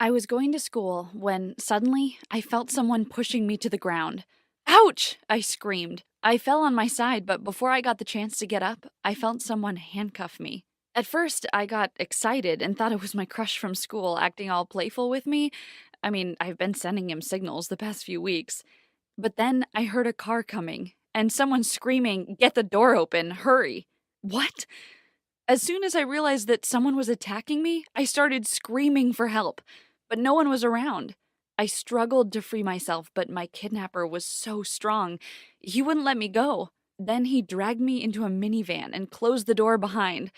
I was going to school when suddenly I felt someone pushing me to the ground. Ouch! I screamed. I fell on my side, but before I got the chance to get up, I felt someone handcuff me. At first, I got excited and thought it was my crush from school acting all playful with me. I mean, I've been sending him signals the past few weeks. But then I heard a car coming and someone screaming, "Get the door open, hurry." What? As soon as I realized that someone was attacking me, I started screaming for help, but no one was around. I struggled to free myself, but my kidnapper was so strong. He wouldn't let me go. Then he dragged me into a minivan and closed the door behind.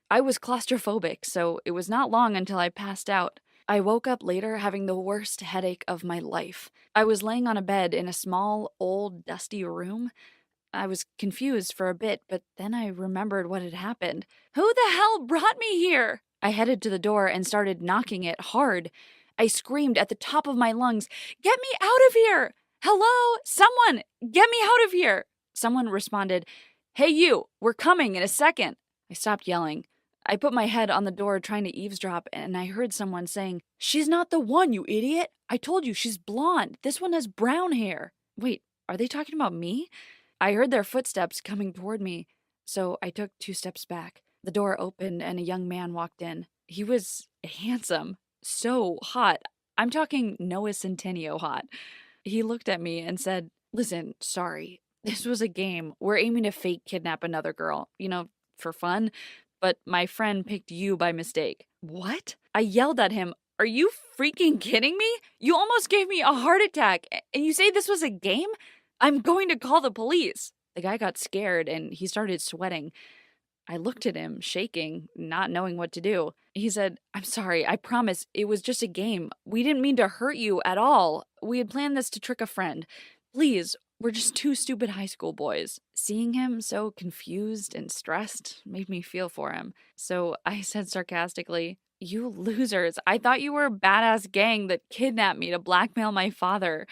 I was claustrophobic, so it was not long until I passed out. I woke up later having the worst headache of my life. I was laying on a bed in a small, old, dusty room. I was confused for a bit, but then I remembered what had happened. Who the hell brought me here? I headed to the door and started knocking it hard. I screamed at the top of my lungs, "Get me out of here! Hello? Someone! Get me out of here!" Someone responded, "Hey you, we're coming in a second." I stopped yelling. I put my head on the door trying to eavesdrop, and I heard someone saying, "She's not the one, you idiot! I told you she's blonde. This one has brown hair." Wait, are they talking about me? I heard their footsteps coming toward me, so I took 2 steps back. The door opened and a young man walked in. He was handsome, so hot. I'm talking Noah Centineo hot. He looked at me and said, "Listen, sorry. This was a game. We're aiming to fake kidnap another girl, for fun, but my friend picked you by mistake." What? I yelled at him, "Are you freaking kidding me? You almost gave me a heart attack, and you say this was a game? I'm going to call the police." The guy got scared and he started sweating. I looked at him, shaking, not knowing what to do. He said, "I'm sorry, I promise it was just a game. We didn't mean to hurt you at all. We had planned this to trick a friend. Please, we're just two stupid high school boys." Seeing him so confused and stressed made me feel for him. So I said sarcastically, "You losers, I thought you were a badass gang that kidnapped me to blackmail my father.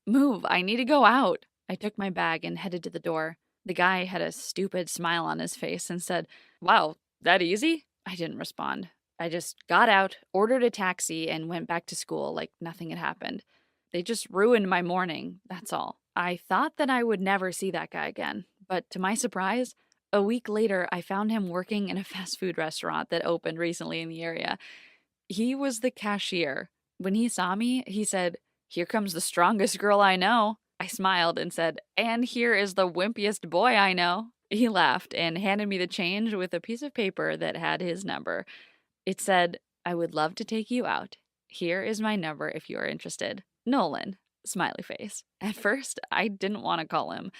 Move, I need to go out." I took my bag and headed to the door. The guy had a stupid smile on his face and said, "Wow, that easy?" I didn't respond. I just got out, ordered a taxi, and went back to school like nothing had happened. They just ruined my morning, that's all. I thought that I would never see that guy again, but to my surprise, a week later I found him working in a fast food restaurant that opened recently in the area. He was the cashier. When he saw me, he said, "Here comes the strongest girl I know." I smiled and said, "And here is the wimpiest boy I know." He laughed and handed me the change with a piece of paper that had his number. It said, "I would love to take you out. Here is my number if you are interested. Nolan." Smiley face. At first, I didn't want to call him,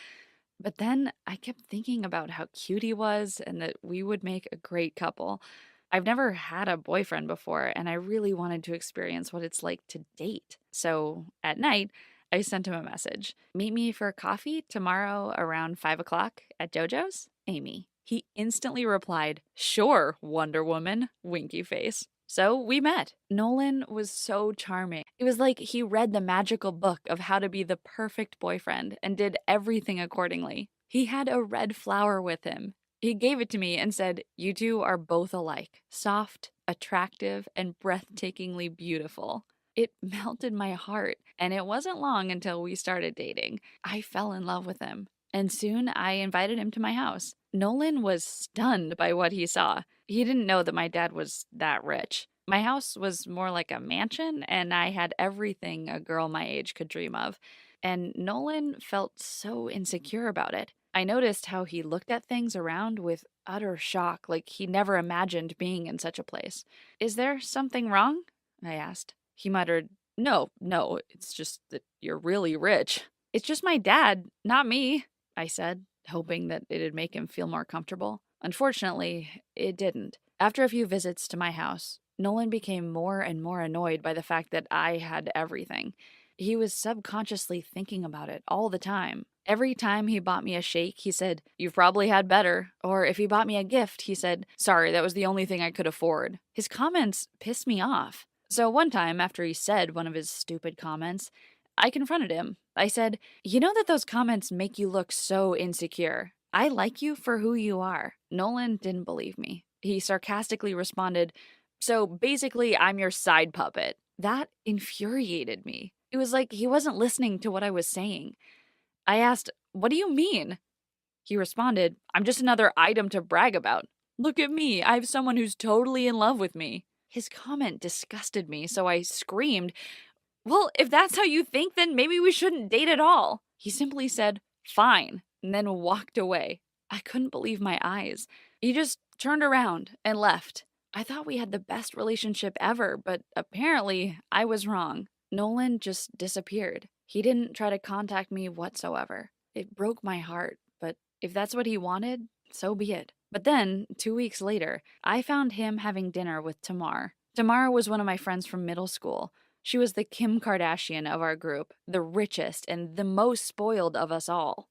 but then I kept thinking about how cute he was and that we would make a great couple. I've never had a boyfriend before, and I really wanted to experience what it's like to date. So at night, I sent him a message. "Meet me for coffee tomorrow around 5 o'clock at JoJo's? Amy." He instantly replied, "Sure, Wonder Woman," winky face. So we met. Nolan was so charming. It was like he read the magical book of how to be the perfect boyfriend and did everything accordingly. He had a red flower with him. He gave it to me and said, "You two are both alike, soft, attractive, and breathtakingly beautiful." It melted my heart, and it wasn't long until we started dating. I fell in love with him, and soon I invited him to my house. Nolan was stunned by what he saw. He didn't know that my dad was that rich. My house was more like a mansion, and I had everything a girl my age could dream of. And Nolan felt so insecure about it. I noticed how he looked at things around with utter shock, like he never imagined being in such a place. "Is there something wrong?" I asked. He muttered, "No, no, it's just that you're really rich." "It's just my dad, not me," I said, hoping that it'd make him feel more comfortable. Unfortunately, it didn't. After a few visits to my house, Nolan became more and more annoyed by the fact that I had everything. He was subconsciously thinking about it all the time. Every time he bought me a shake, he said, "You've probably had better." Or if he bought me a gift, he said, "Sorry, that was the only thing I could afford." His comments pissed me off. So one time, after he said one of his stupid comments, I confronted him. I said, "You know that those comments make you look so insecure. I like you for who you are." Nolan didn't believe me. He sarcastically responded, "So basically, I'm your side puppet." That infuriated me. It was like he wasn't listening to what I was saying. I asked, "What do you mean?" He responded, "I'm just another item to brag about. Look at me, I have someone who's totally in love with me." His comment disgusted me, so I screamed, "Well, if that's how you think, then maybe we shouldn't date at all." He simply said, "Fine," and then walked away. I couldn't believe my eyes. He just turned around and left. I thought we had the best relationship ever, but apparently I was wrong. Nolan just disappeared. He didn't try to contact me whatsoever. It broke my heart, but if that's what he wanted, so be it. But then, 2 weeks later, I found him having dinner with Tamar. Tamar was one of my friends from middle school. She was the Kim Kardashian of our group, the richest and the most spoiled of us all.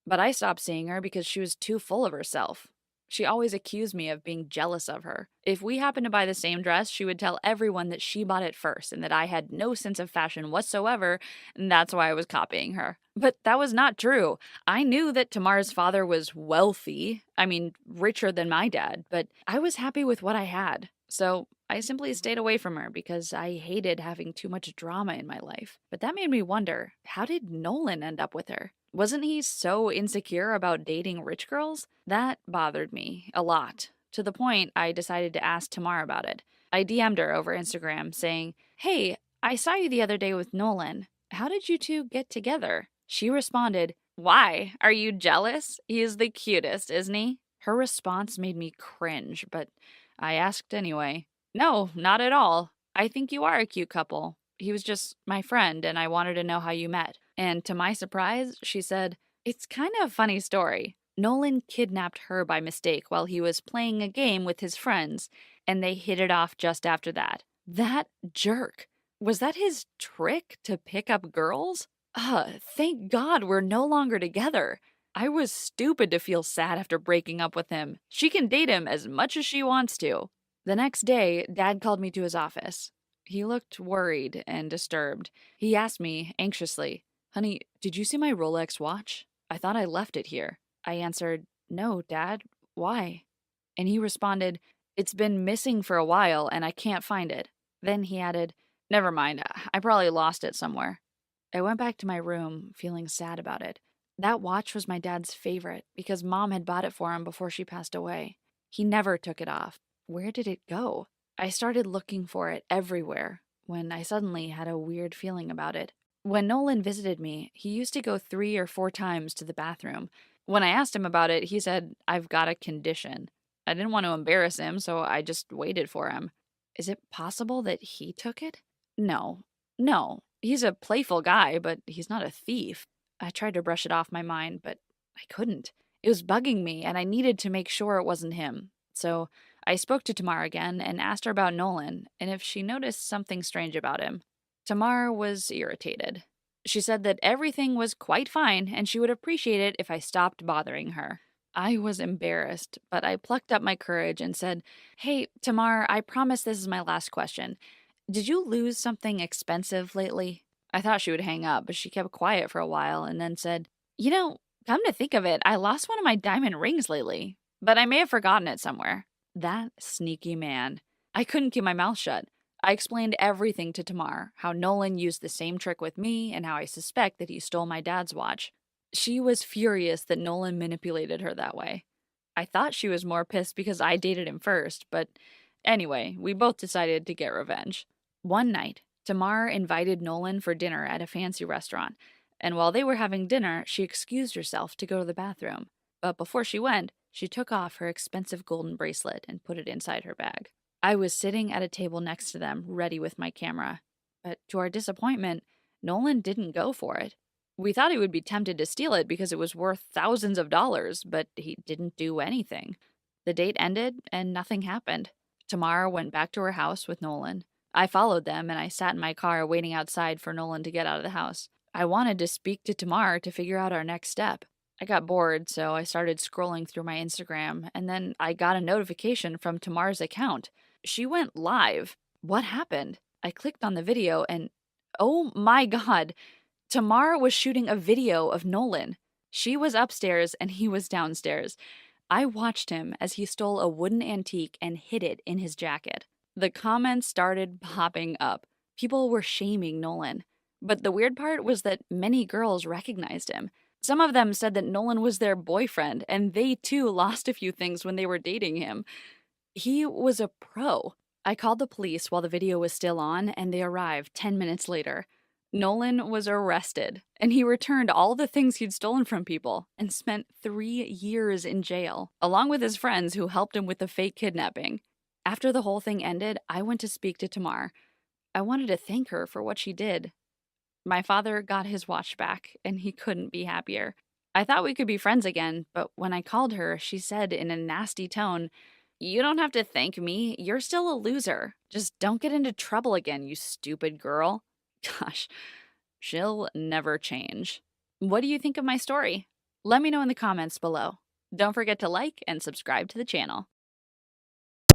But I stopped seeing her because she was too full of herself. She always accused me of being jealous of her. If we happened to buy the same dress, she would tell everyone that she bought it first and that I had no sense of fashion whatsoever, and that's why I was copying her. But that was not true. I knew that Tamar's father was wealthy, I mean, richer than my dad, but I was happy with what I had. So I simply stayed away from her because I hated having too much drama in my life. But that made me wonder, how did Nolan end up with her? Wasn't he so insecure about dating rich girls? That bothered me a lot, to the point I decided to ask Tamar about it. I DM'd her over Instagram saying, "Hey, I saw you the other day with Nolan. How did you two get together?" She responded, "Why? Are you jealous? He is the cutest, isn't he?" Her response made me cringe, but I asked anyway. "No, not at all. I think you are a cute couple. He was just my friend, and I wanted to know how you met." And to my surprise, she said, "It's kind of a funny story. Nolan kidnapped her by mistake while he was playing a game with his friends, and they hit it off just after that. That jerk. Was that his trick to pick up girls? Thank God we're no longer together. I was stupid to feel sad after breaking up with him. She can date him as much as she wants to." The next day, Dad called me to his office. He looked worried and disturbed. He asked me anxiously, "Honey, did you see my Rolex watch? I thought I left it here." I answered, "No, Dad. Why?" And he responded, "It's been missing for a while and I can't find it." Then he added, "Never mind, I probably lost it somewhere." I went back to my room, feeling sad about it. That watch was my dad's favorite because Mom had bought it for him before she passed away. He never took it off. Where did it go? I started looking for it everywhere when I suddenly had a weird feeling about it. When Nolan visited me, he used to go 3 or 4 times to the bathroom. When I asked him about it, he said, "I've got a condition." I didn't want to embarrass him, so I just waited for him. Is it possible that he took it? No. No. He's a playful guy, but he's not a thief. I tried to brush it off my mind, but I couldn't. It was bugging me, and I needed to make sure it wasn't him. So I spoke to Tamar again and asked her about Nolan and if she noticed something strange about him. Tamar was irritated. She said that everything was quite fine and she would appreciate it if I stopped bothering her. I was embarrassed, but I plucked up my courage and said, "Hey, Tamar, I promise this is my last question. Did you lose something expensive lately?" I thought she would hang up, but she kept quiet for a while and then said, "Come to think of it, I lost one of my diamond rings lately, but I may have forgotten it somewhere." That sneaky man. I couldn't keep my mouth shut. I explained everything to Tamar, how Nolan used the same trick with me and how I suspect that he stole my dad's watch. She was furious that Nolan manipulated her that way. I thought she was more pissed because I dated him first, but anyway, we both decided to get revenge. One night, Tamar invited Nolan for dinner at a fancy restaurant, and while they were having dinner, she excused herself to go to the bathroom. But before she went, she took off her expensive golden bracelet and put it inside her bag. I was sitting at a table next to them, ready with my camera. But to our disappointment, Nolan didn't go for it. We thought he would be tempted to steal it because it was worth thousands of dollars, but he didn't do anything. The date ended and nothing happened. Tamara went back to her house with Nolan. I followed them and I sat in my car waiting outside for Nolan to get out of the house. I wanted to speak to Tamar to figure out our next step. I got bored, so I started scrolling through my Instagram, and then I got a notification from Tamar's account. She went live. What happened? I clicked on the video and, oh my God, Tamar was shooting a video of Nolan. She was upstairs and he was downstairs. I watched him as he stole a wooden antique and hid it in his jacket. The comments started popping up. People were shaming Nolan. But the weird part was that many girls recognized him. Some of them said that Nolan was their boyfriend, and they too lost a few things when they were dating him. He was a pro. I called the police while the video was still on, and they arrived 10 minutes later. Nolan was arrested, and he returned all the things he'd stolen from people and spent 3 years in jail, along with his friends who helped him with the fake kidnapping. After the whole thing ended, I went to speak to Tamar. I wanted to thank her for what she did. My father got his watch back, and he couldn't be happier. I thought we could be friends again, but when I called her, she said in a nasty tone, "You don't have to thank me. You're still a loser. Just don't get into trouble again, you stupid girl." Gosh, she'll never change. What do you think of my story? Let me know in the comments below. Don't forget to like and subscribe to the channel.